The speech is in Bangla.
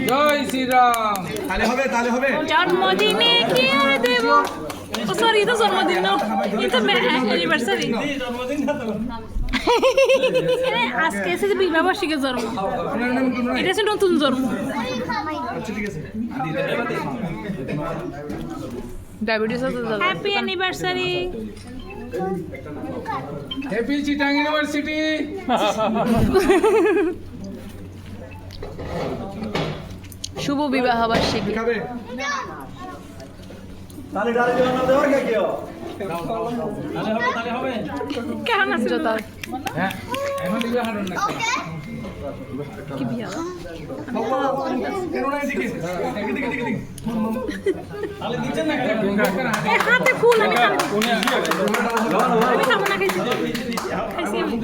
জয় শ্রীরাম। তাহলে হবে জন্মদিনে কি দেব? ও সরি, এটা জন্মদিন না, এটা অ্যানিভার্সারি। আজকে এসেছে বিবাহ বার্ষিকীর জন্ম, এটা হচ্ছে নতুন জন্ম। ডায়াবেটিস আছে দাদা। Happy anniversary. Happy Chittagong university. শুভ বিবাহ বার্ষিকী। কেমন আছে জোতা হ্যাঁ, এখন দিবে হারুন না। কি বিয়া? হাতে ফুল, আমি খাবো না, খাইছি আমি।